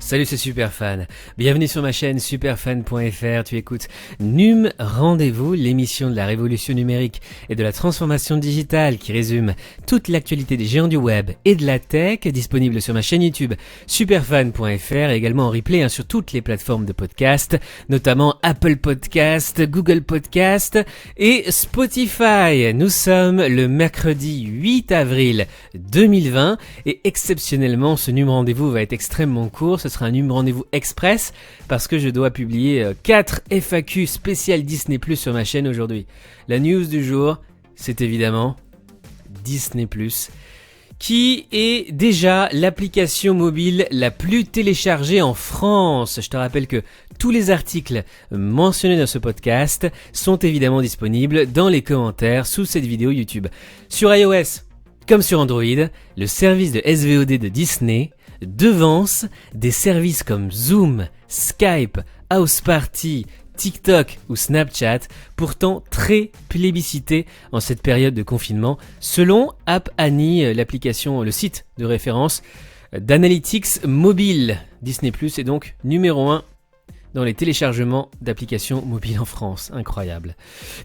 Salut, c'est Superfan. Bienvenue sur ma chaîne superfan.fr. Tu écoutes NUM Rendez-vous, l'émission de la révolution numérique et de la transformation digitale qui résume toute l'actualité des géants du web et de la tech, disponible sur ma chaîne YouTube superfan.fr et également en replay sur toutes les plateformes de podcast, notamment Apple Podcast, Google Podcast et Spotify. Nous sommes le mercredi 8 avril 2020 et exceptionnellement, ce NUM Rendez-vous va être extrêmement court. Ce sera un NUM Rendez-vous express parce que je dois publier 4 FAQ spéciales Disney Plus sur ma chaîne aujourd'hui. La news du jour, c'est évidemment Disney Plus, qui est déjà l'application mobile la plus téléchargée en France. Je te rappelle que tous les articles mentionnés dans ce podcast sont évidemment disponibles dans les commentaires sous cette vidéo YouTube. Sur iOS comme sur Android, le service de SVOD de Disney devance des services comme Zoom, Skype, House Party, TikTok ou Snapchat, pourtant très plébiscités en cette période de confinement, selon App Annie, l'application, le site de référence d'analytics mobile. Disney Plus est donc numéro 1 dans les téléchargements d'applications mobiles en France. Incroyable.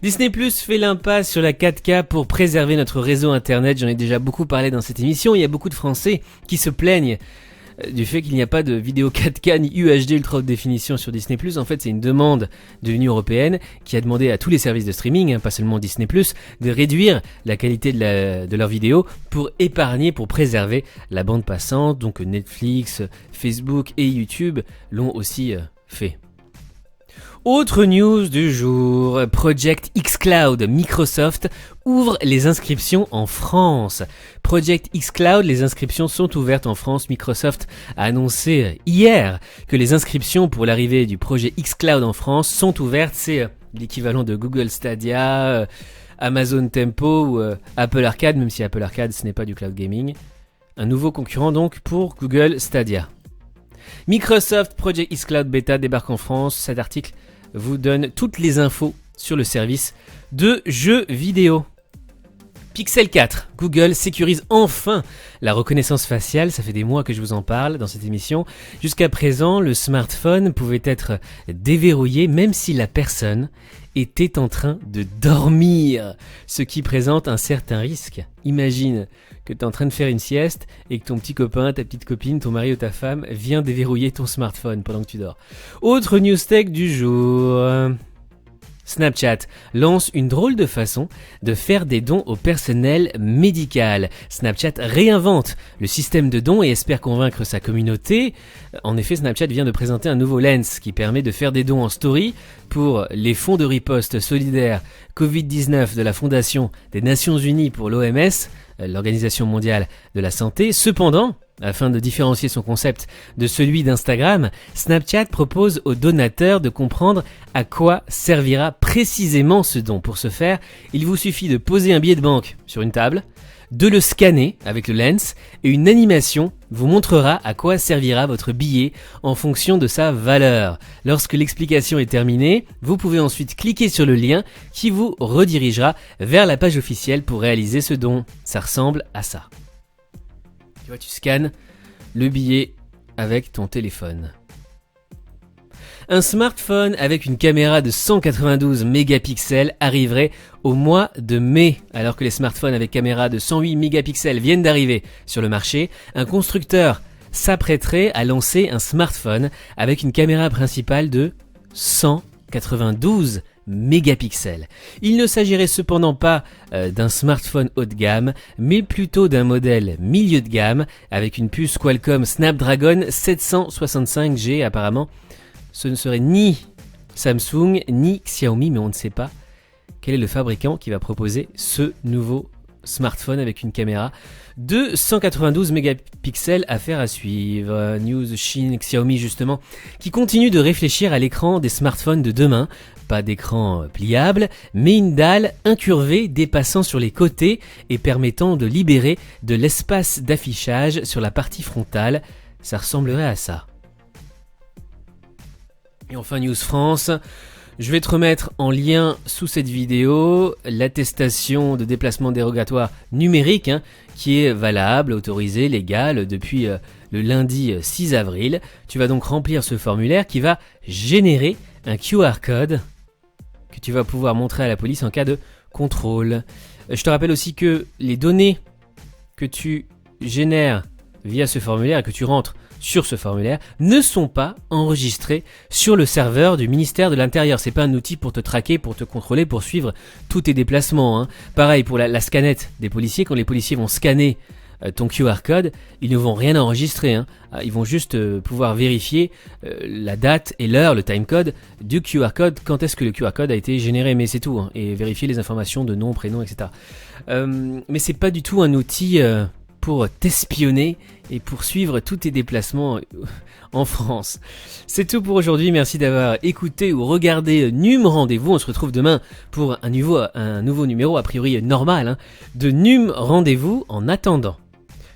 Disney Plus fait l'impasse sur la 4K pour préserver notre réseau internet. J'en ai déjà beaucoup parlé dans cette émission. Il y a beaucoup de Français qui se plaignent du fait qu'il n'y a pas de vidéo 4K ni UHD ultra haute définition sur Disney Plus. En fait, c'est une demande de l'Union européenne qui a demandé à tous les services de streaming, pas seulement Disney Plus, de réduire la qualité de leurs vidéos pour épargner, pour préserver la bande passante. Donc Netflix, Facebook et YouTube l'ont aussi fait. Autre news du jour, Project xCloud, Microsoft ouvre les inscriptions en France. Project xCloud, les inscriptions sont ouvertes en France. Microsoft a annoncé hier que les inscriptions pour l'arrivée du projet xCloud en France sont ouvertes. C'est l'équivalent de Google Stadia, Amazon Tempo ou Apple Arcade, même si Apple Arcade ce n'est pas du cloud gaming. Un nouveau concurrent donc pour Google Stadia. Microsoft Project xCloud Beta débarque en France. Cet article vous donne toutes les infos sur le service de jeux vidéo. Pixel 4, Google sécurise enfin la reconnaissance faciale, ça fait des mois que je vous en parle dans cette émission. Jusqu'à présent, le smartphone pouvait être déverrouillé même si la personne était en train de dormir, ce qui présente un certain risque. Imagine que tu es en train de faire une sieste et que ton petit copain, ta petite copine, ton mari ou ta femme vient déverrouiller ton smartphone pendant que tu dors. Autre news tech du jour. Snapchat lance une drôle de façon de faire des dons au personnel médical. Snapchat réinvente le système de dons et espère convaincre sa communauté. En effet, Snapchat vient de présenter un nouveau Lens qui permet de faire des dons en story pour les fonds de riposte solidaire Covid-19 de la Fondation des Nations Unies pour l'OMS, l'Organisation mondiale de la santé. Cependant, afin de différencier son concept de celui d'Instagram, Snapchat propose aux donateurs de comprendre à quoi servira précisément ce don. Pour ce faire, il vous suffit de poser un billet de banque sur une table, de le scanner avec le lens et une animation vous montrera à quoi servira votre billet en fonction de sa valeur. Lorsque l'explication est terminée, vous pouvez ensuite cliquer sur le lien qui vous redirigera vers la page officielle pour réaliser ce don. Ça ressemble à ça. Tu vois, tu scannes le billet avec ton téléphone. Un smartphone avec une caméra de 192 mégapixels arriverait au mois de mai. Alors que les smartphones avec caméra de 108 mégapixels viennent d'arriver sur le marché, un constructeur s'apprêterait à lancer un smartphone avec une caméra principale de 192 mégapixels. Il ne s'agirait cependant pas d'un smartphone haut de gamme, mais plutôt d'un modèle milieu de gamme avec une puce Qualcomm Snapdragon 765G. Apparemment, ce ne serait ni Samsung ni Xiaomi, mais on ne sait pas quel est le fabricant qui va proposer ce nouveau smartphone avec une caméra de 192 mégapixels. Affaire à suivre. News Chine, Xiaomi justement, qui continue de réfléchir à l'écran des smartphones de demain. Pas d'écran pliable, mais une dalle incurvée dépassant sur les côtés et permettant de libérer de l'espace d'affichage sur la partie frontale. Ça ressemblerait à ça. Et enfin News France, Je vais te remettre en lien sous cette vidéo l'attestation de déplacement dérogatoire numérique qui est valable, autorisée, légale depuis le lundi 6 avril. Tu vas donc remplir ce formulaire qui va générer un QR code que tu vas pouvoir montrer à la police en cas de contrôle. Je te rappelle aussi que les données que tu génères via ce formulaire et que tu rentres sur ce formulaire ne sont pas enregistrés sur le serveur du ministère de l'Intérieur. C'est pas un outil pour te traquer, pour te contrôler, pour suivre tous tes déplacements. Pareil pour la scanette des policiers. Quand les policiers vont scanner ton QR code, ils ne vont rien enregistrer. Ils vont juste pouvoir vérifier la date et l'heure, le timecode du QR code, quand est-ce que le QR code a été généré, mais c'est tout. Et vérifier les informations de nom, prénom, etc. Mais c'est pas du tout un outil pour t'espionner et pour suivre tous tes déplacements en France. C'est tout pour aujourd'hui, merci d'avoir écouté ou regardé NUM Rendez-vous. On se retrouve demain pour un nouveau numéro, a priori normal, de NUM Rendez-vous. En attendant,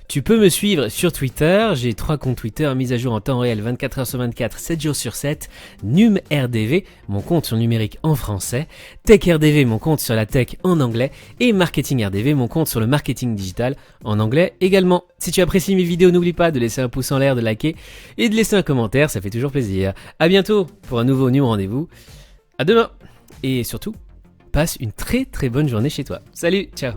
tu peux me suivre sur Twitter, j'ai 3 comptes Twitter mis à jour en temps réel 24h sur 24, 7 jours sur 7, NumRDV, mon compte sur le numérique en français, TechRDV, mon compte sur la tech en anglais, et MarketingRDV, mon compte sur le marketing digital en anglais également. Si tu apprécies mes vidéos, n'oublie pas de laisser un pouce en l'air, de liker et de laisser un commentaire, ça fait toujours plaisir. À bientôt pour un nouveau NUM Rendez-vous, à demain, et surtout, passe une très très bonne journée chez toi. Salut, ciao.